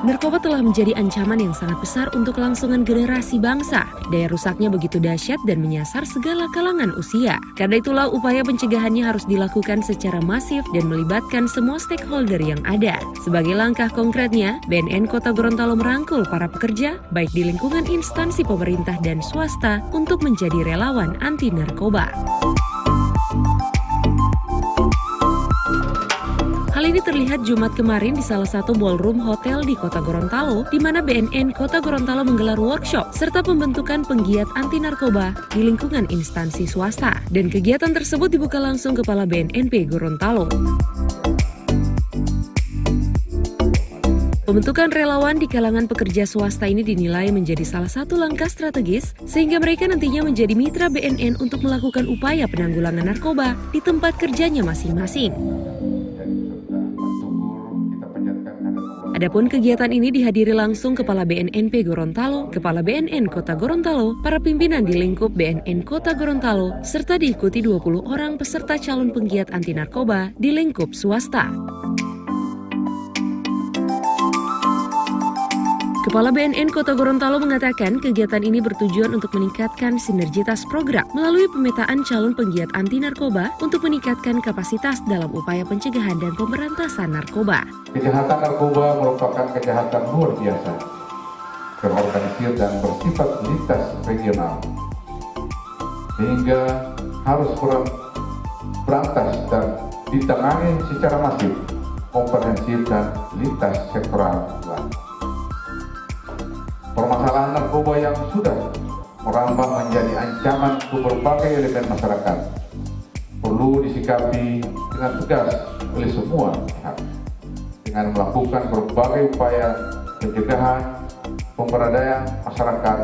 Narkoba telah menjadi ancaman yang sangat besar untuk kelangsungan generasi bangsa. Daya rusaknya begitu dahsyat dan menyasar segala kalangan usia. Karena itulah upaya pencegahannya harus dilakukan secara masif dan melibatkan semua stakeholder yang ada. Sebagai langkah konkretnya, BNN Kota Gorontalo merangkul para pekerja, baik di lingkungan instansi pemerintah dan swasta, untuk menjadi relawan anti narkoba. Hal ini terlihat Jumat kemarin di salah satu ballroom hotel di Kota Gorontalo, di mana BNN Kota Gorontalo menggelar workshop serta pembentukan penggiat anti narkoba di lingkungan instansi swasta. Dan kegiatan tersebut dibuka langsung Kepala BNNP Gorontalo. Pembentukan relawan di kalangan pekerja swasta ini dinilai menjadi salah satu langkah strategis sehingga mereka nantinya menjadi mitra BNN untuk melakukan upaya penanggulangan narkoba di tempat kerjanya masing-masing. Adapun kegiatan ini dihadiri langsung Kepala BNNP Gorontalo, Kepala BNN Kota Gorontalo, para pimpinan di lingkup BNN Kota Gorontalo, serta diikuti 20 orang peserta calon penggiat anti narkoba di lingkup swasta. Kepala BNN Kota Gorontalo mengatakan kegiatan ini bertujuan untuk meningkatkan sinergitas program melalui pemetaan calon penggiat anti narkoba untuk meningkatkan kapasitas dalam upaya pencegahan dan pemberantasan narkoba. Kejahatan narkoba merupakan kejahatan luar biasa, terorganisir dan bersifat lintas regional, sehingga harus berantas dan ditangani secara masif, komprehensif dan lintas sektoral. Permasalahan narkoba yang sudah merambah menjadi ancaman untuk berbagai elemen masyarakat perlu disikapi dengan tegas oleh semua pihak dengan melakukan berbagai upaya pencegahan, pemberdayaan masyarakat,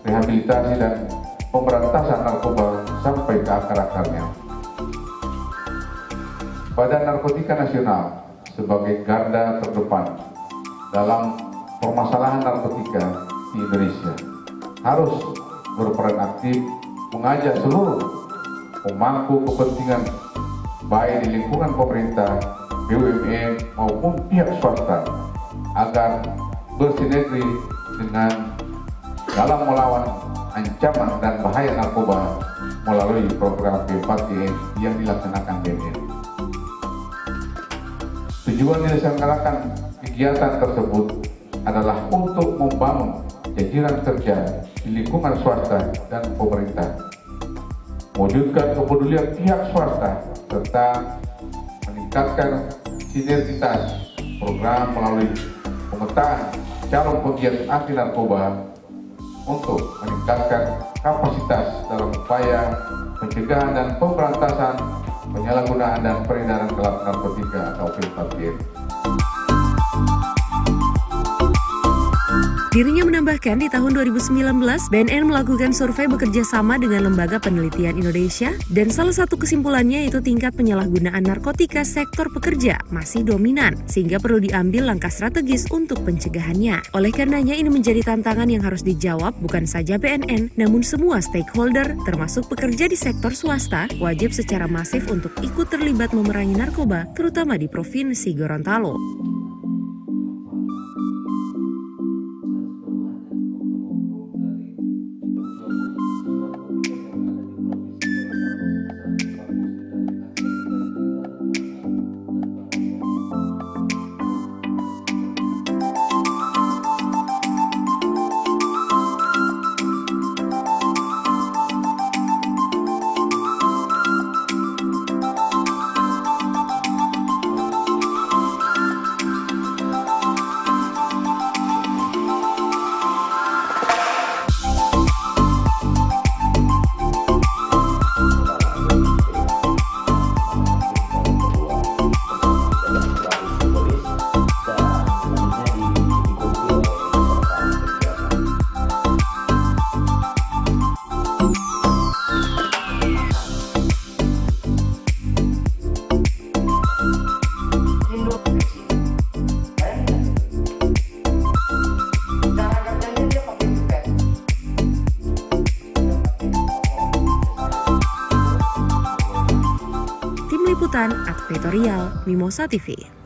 rehabilitasi dan pemberantasan narkoba sampai ke akar-akarnya. Badan Narkotika Nasional sebagai garda terdepan dalam permasalahan narkotika di Indonesia harus berperan aktif mengajak seluruh pemangku kepentingan baik di lingkungan pemerintah, BUMN maupun pihak swasta agar bersinergi dengan dalam melawan ancaman dan bahaya narkoba melalui program P4G yang dilaksanakan BNN. Tujuan dilaksanakan kegiatan tersebut adalah untuk membangun jajaran kerja di lingkungan swasta dan pemerintah, mewujudkan kepedulian pihak swasta serta meningkatkan sinergitas program melalui pemetaan calon penggiat anti narkoba untuk meningkatkan kapasitas dalam upaya pencegahan dan pemberantasan penyalahgunaan dan peredaran gelap narkotika atau P4G. Dirinya menambahkan di tahun 2019, BNN melakukan survei bekerja sama dengan Lembaga Penelitian Indonesia dan salah satu kesimpulannya yaitu tingkat penyalahgunaan narkotika sektor pekerja masih dominan sehingga perlu diambil langkah strategis untuk pencegahannya. Oleh karenanya ini menjadi tantangan yang harus dijawab bukan saja BNN namun semua stakeholder termasuk pekerja di sektor swasta wajib secara masif untuk ikut terlibat memerangi narkoba terutama di Provinsi Gorontalo. Liputan Aktutorial Mimosa TV.